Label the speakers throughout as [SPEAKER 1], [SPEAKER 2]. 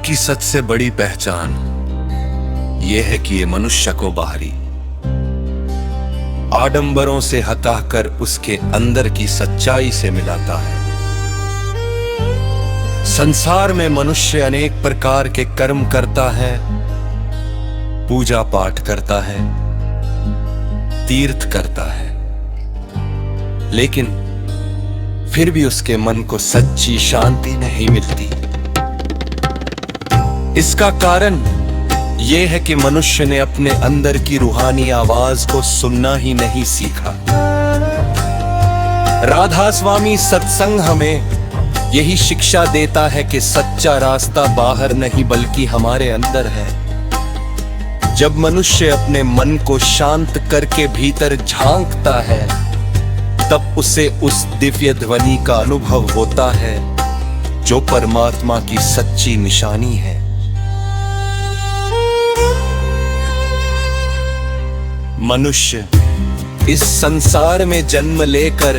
[SPEAKER 1] इसकी सबसे बड़ी पहचान यह है कि ये मनुष्य को बाहरी आडंबरों से हटाकर उसके अंदर की सच्चाई से मिलाता है। संसार में मनुष्य अनेक प्रकार के कर्म करता है, पूजा पाठ करता है, तीर्थ करता है, लेकिन फिर भी उसके मन को सच्ची शांति नहीं मिलती। इसका कारण यह है कि मनुष्य ने अपने अंदर की रूहानी आवाज को सुनना ही नहीं सीखा। राधा स्वामी सत्संग हमें यही शिक्षा देता है कि सच्चा रास्ता बाहर नहीं बल्कि हमारे अंदर है। जब मनुष्य अपने मन को शांत करके भीतर झांकता है, तब उसे उस दिव्य ध्वनि का अनुभव होता है जो परमात्मा की सच्ची निशानी है। मनुष्य इस संसार में जन्म लेकर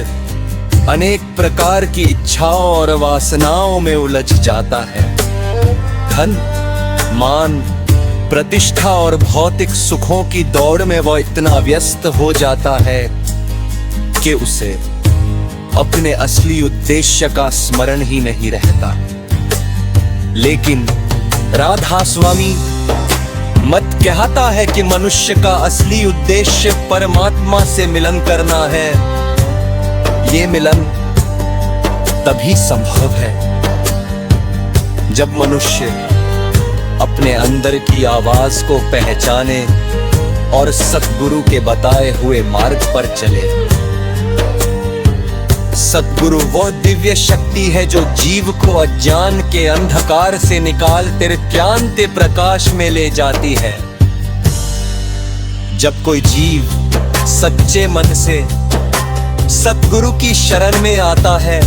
[SPEAKER 1] अनेक प्रकार की इच्छाओं और वासनाओं में उलझ जाता है। धन, मान, प्रतिष्ठा और भौतिक सुखों की दौड़ में वह इतना व्यस्त हो जाता है कि उसे अपने असली उद्देश्य का स्मरण ही नहीं रहता। लेकिन राधा स्वामी मत कहता है कि मनुष्य का असली उद्देश्य परमात्मा से मिलन करना है। ये मिलन तभी संभव है जब मनुष्य अपने अंदर की आवाज को पहचाने और सद्गुरु के बताए हुए मार्ग पर चले। सद्गुरु वह दिव्य शक्ति है जो जीव को अज्ञान के अंधकार से निकाल कर ज्ञान के प्रकाश में ले जाती है। जब कोई जीव सच्चे मन से सद्गुरु की शरण में आता है,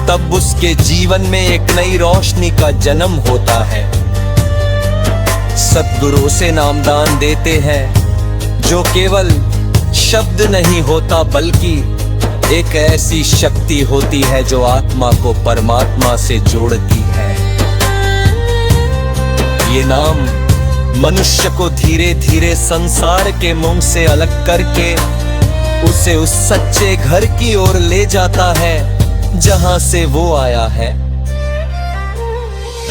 [SPEAKER 1] तब उसके जीवन में एक नई रोशनी का जन्म होता है। सद्गुरु उसे नामदान देते हैं जो केवल शब्द नहीं होता बल्कि एक ऐसी शक्ति होती है जो आत्मा को परमात्मा से जोड़ती है। ये नाम मनुष्य को धीरे धीरे संसार के मोह से अलग करके उसे उस सच्चे घर की ओर ले जाता है जहां से वो आया है।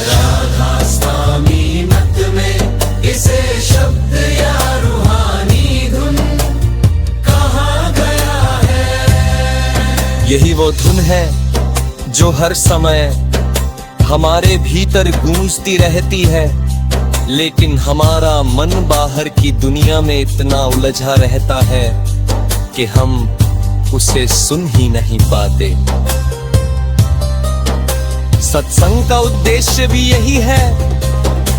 [SPEAKER 2] राधा स्वामी मत में इसे शब्द या रूहानी धुन कहाँ गया है।
[SPEAKER 1] यही वो धुन है जो हर समय हमारे भीतर गूंजती रहती है, लेकिन हमारा मन बाहर की दुनिया में इतना उलझा रहता है कि हम उसे सुन ही नहीं पाते। सत्संग का उद्देश्य भी यही है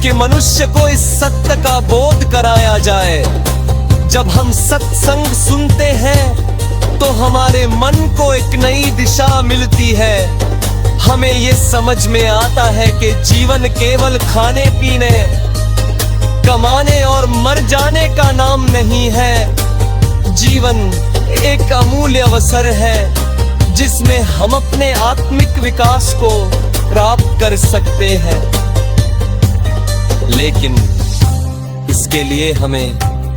[SPEAKER 1] कि मनुष्य को इस सत्य का बोध कराया जाए। जब हम सत्संग सुनते हैं तो हमारे मन को एक नई दिशा मिलती है। हमें ये समझ में आता है कि जीवन केवल खाने पीने, कमाने और मर जाने का नाम नहीं है। जीवन एक अमूल्य अवसर है जिसमें हम अपने आत्मिक विकास को प्राप्त कर सकते हैं, लेकिन इसके लिए हमें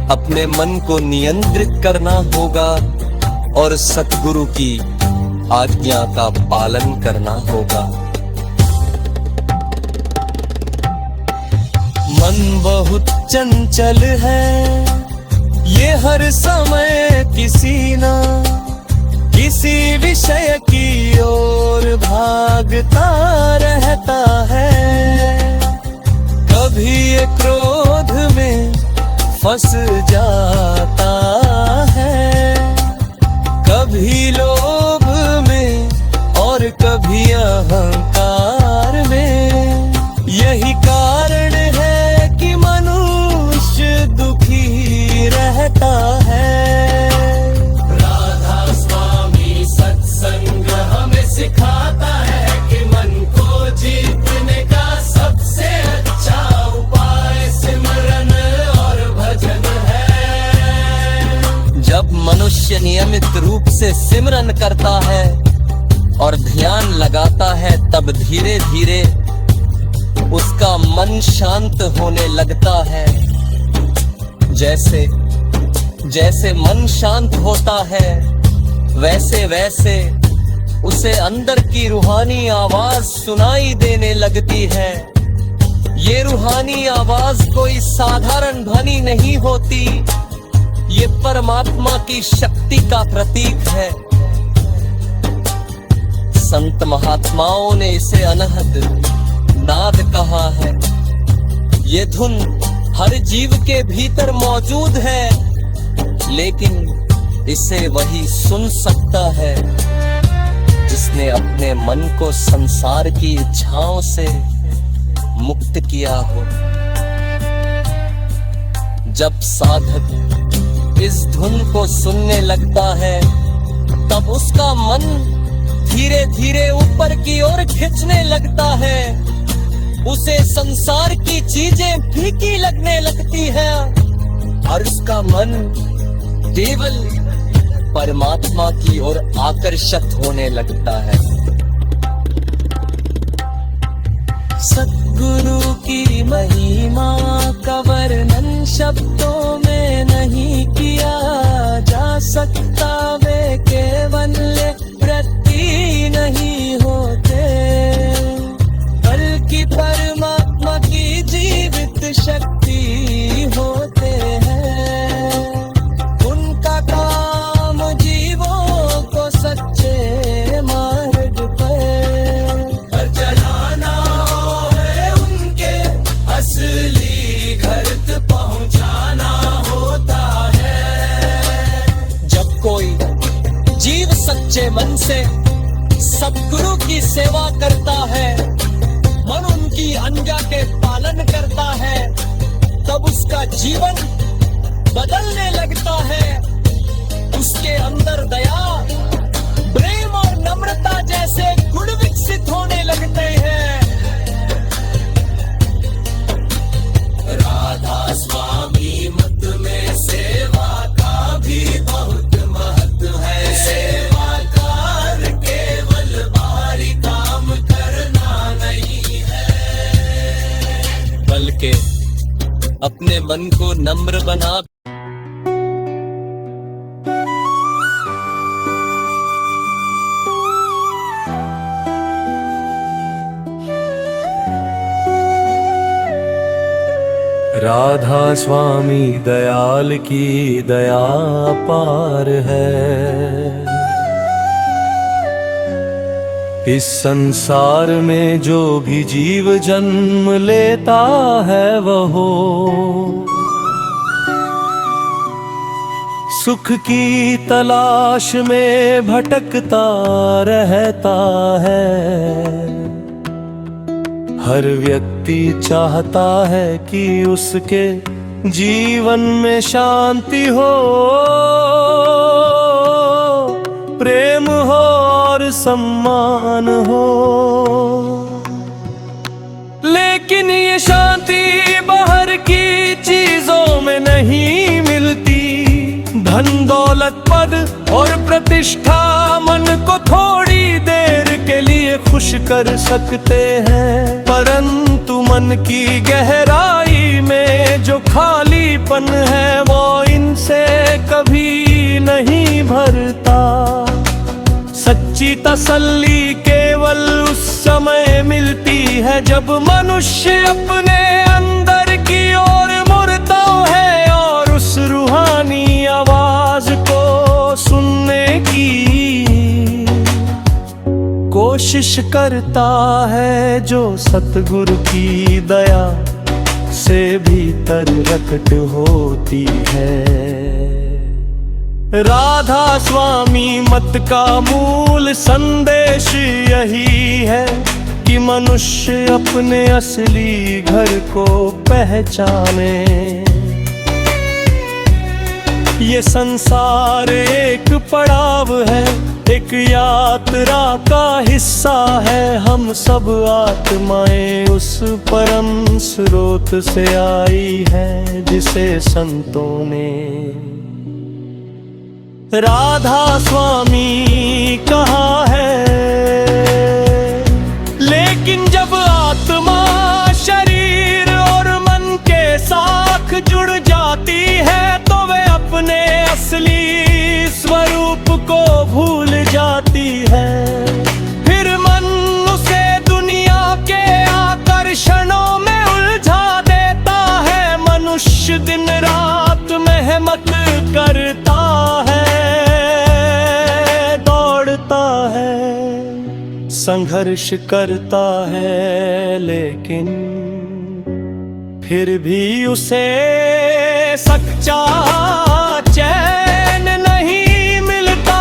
[SPEAKER 1] अपने मन को नियंत्रित करना होगा और सद्गुरु की आज्ञा का पालन करना होगा। मन बहुत चंचल है, ये हर समय किसी ना किसी विषय की ओर भागता रहता है। कभी ये क्रोध में फंस जाता है, कभी लोभ में और कभी अहंकार में। यही कारण है कि मनुष्य दुखी रहता है।
[SPEAKER 2] राधा स्वामी सत्संग हमें सिखाता है कि मन को जीतने का सबसे अच्छा उपाय सिमरन और भजन है।
[SPEAKER 1] जब मनुष्य नियमित रूप से सिमरन करता है और ध्यान लगाता है, तब धीरे धीरे उसका मन शांत होने लगता है। जैसे जैसे मन शांत होता है वैसे वैसे उसे अंदर की रूहानी आवाज सुनाई देने लगती है। ये रूहानी आवाज कोई साधारण ध्वनि नहीं होती, ये परमात्मा की शक्ति का प्रतीक है। संत महात्माओं ने इसे अनहद नाद कहा है। ये धुन हर जीव के भीतर मौजूद है, लेकिन इसे वही सुन सकता है जिसने अपने मन को संसार की इच्छाओं से मुक्त किया हो। जब साधक इस धुन को सुनने लगता है तब उसका मन धीरे धीरे ऊपर की ओर खिंचने लगता है। उसे संसार की चीजें फीकी लगने लगती है और उसका मन केवल परमात्मा की ओर आकर्षित होने लगता है। सद्गुरु की महिमा का वर्णन शब्दों में नहीं किया जा सकता। वे केवल वृत्ति नहीं होते, बल्कि परमात्मा की जीवित शक्ति होते हैं। उनका काम जीवों को सच्चे मार्ग पर चलाना है, उनके असली घर तक पहुंचाना होता है। जब कोई जीव सच्चे मन से सद्गुरु की सेवा करता है, मन उनकी आज्ञा के पालन करता है, तब उसका जीवन बदलने लगता है। उसके अंदर दया, प्रेम और नम्रता जैसे गुण विकसित होने लगते हैं। राधा स्वामी मत में सेवा का भी बहुत महत्व है। सेवाकार केवल बाहरी काम करना नहीं है, बल्कि अपने मन को नम्र बना
[SPEAKER 3] राधा स्वामी दयाल की दया पार है। इस संसार में जो भी जीव जन्म लेता है वह सुख की तलाश में भटकता रहता है। हर व्यक्ति चाहता है कि उसके जीवन में शांति हो, प्रेम हो और सम्मान हो। लेकिन ये शांति बाहर की चीजों में नहीं मिलती। धन दौलत पद और प्रतिष्ठा मन को थोड़ी देर के लिए खुश कर सकते हैं, परंतु मन की गहराई में जो खालीपन है वो इनसे कभी नहीं भरता। सच्ची तसल्ली केवल उस समय मिलती है जब मनुष्य अपने अंदर की ओर मुड़ता है और उस रूहानी आवाज को सुनने की कोशिश करता है, जो सतगुरु की दया से भीतर प्रकट होती है। राधा स्वामी मत का मूल संदेश यही है कि मनुष्य अपने असली घर को पहचाने। ये संसार एक पड़ाव है, एक यात्रा का हिस्सा है। हम सब आत्माएं उस परम स्रोत से आई हैं जिसे संतों ने राधा स्वामी कहा है। लेकिन जब आत्मा को भूल जाती है। फिर मन उसे दुनिया के आकर्षणों में उलझा देता है। मनुष्य दिन रात मेहनत करता है, दौड़ता है, संघर्ष करता है, लेकिन फिर भी उसे सच्चा चैन नहीं मिलता।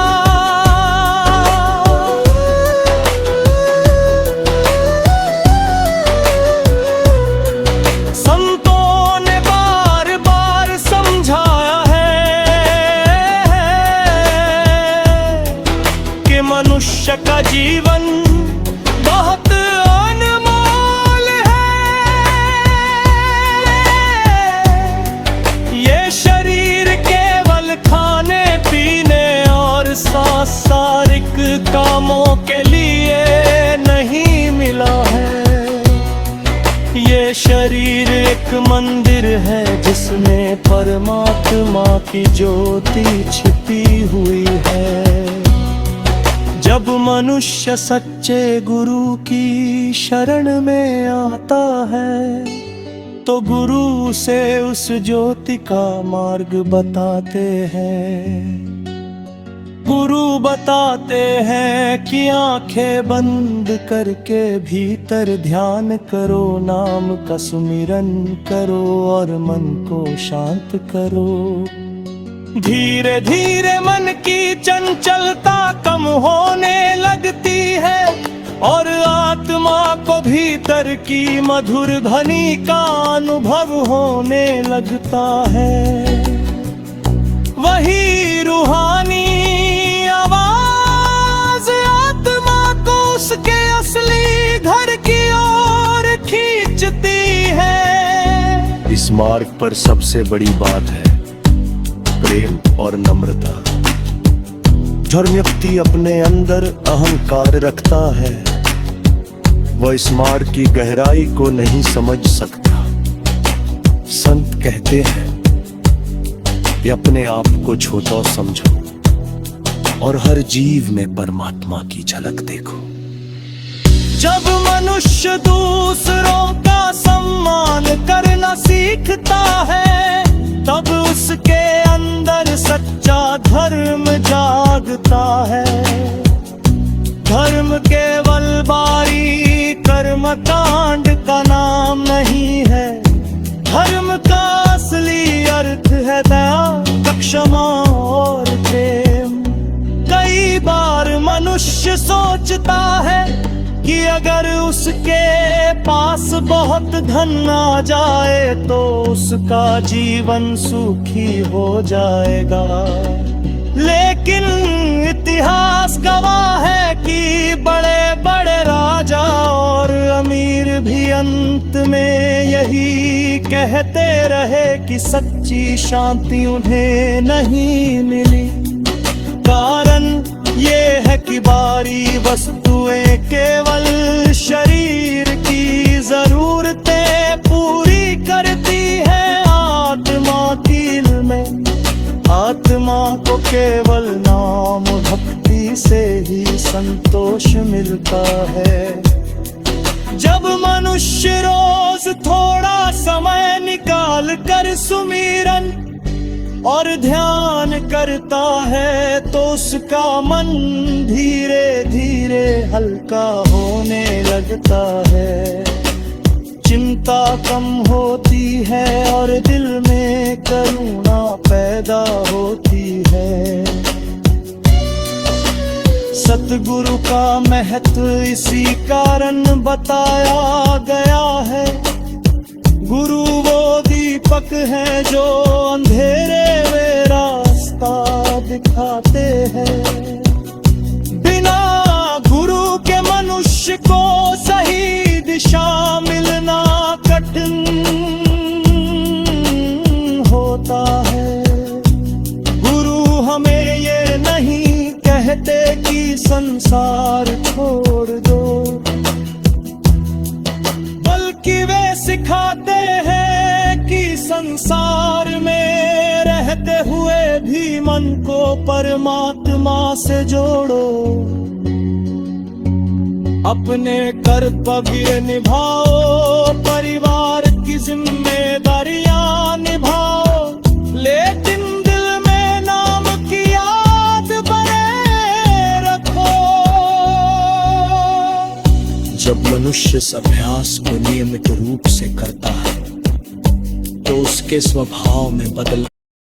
[SPEAKER 3] संतों ने बार बार समझाया है कि मनुष्य का जीवन बहुत अनमोल है। ये शरीर केवल खाने पीने और सांसारिक कामों के लिए नहीं मिला है। ये शरीर एक मंदिर है जिसमें परमात्मा की ज्योति छिपी हुई है। जब मनुष्य सच्चे गुरु की शरण में आता है तो गुरु उसे उस ज्योति का मार्ग बताते हैं। गुरु बताते हैं कि आंखें बंद करके भीतर ध्यान करो, नाम का सुमिरन करो और मन को शांत करो। धीरे धीरे मन की चंचलता कम होने लगती है और आत्मा को भीतर की मधुर ध्वनि का अनुभव होने लगता है। वही रूहानी आवाज आत्मा को उसके असली घर की ओर खींचती है।
[SPEAKER 1] इस मार्ग पर सबसे बड़ी बात है प्रेम और नम्रता। जो व्यक्ति अपने अंदर अहंकार रखता है वह इस मार्ग की गहराई को नहीं समझ सकता। संत कहते हैं कि अपने आप को छोटा समझो और हर जीव में परमात्मा की झलक देखो।
[SPEAKER 3] जब मनुष्य दूसरों का सम्मान करना सीखता है तब उसके अंदर सच्चा धर्म जागता है। धर्म केवल बारी कर्म कांड का नाम नहीं है। धर्म का असली अर्थ है दया, क्षमा और प्रेम। कई बार मनुष्य सोचता है कि अगर उसके पास बहुत धन आ जाए तो उसका जीवन सुखी हो जाएगा। लेकिन इतिहास गवाह है कि बड़े बड़े राजा और अमीर भी अंत में यही कहते रहे कि सच्ची शांति उन्हें नहीं मिली। कारण ये है कि बारी वस्तुएं केवल शरीर की जरूरतें पूरी करती है। आत्मा की में आत्मा को केवल नाम भक्ति से ही संतोष मिलता है। जब मनुष्य रोज थोड़ा समय निकाल कर सुमिरन और ध्यान करता है तो उसका मन धीरे धीरे हल्का होने लगता है। चिंता कम होती है और दिल में करुणा पैदा होती है। सतगुरु का महत्व इसी कारण बताया गया है। गुरु वो दीपक हैं जो अंधेरे में रास्ता दिखाते हैं। बिना गुरु के मनुष्य को सही दिशा मिलना कठिन होता है। गुरु हमें ये नहीं कहते कि संसार छोड़ दो, बल्कि वे सिखाते हैं कि संसार में रहते हुए भी मन को परमात्मा से जोड़ो। अपने कर्तव्य निभाओ, परिवार की जिम्मेदारियां निभाओ, लेकिन दिल में नाम की याद बने रखो। जब मनुष्य इस अभ्यास को नियमित रूप से करता है तो उसके स्वभाव में बदलाव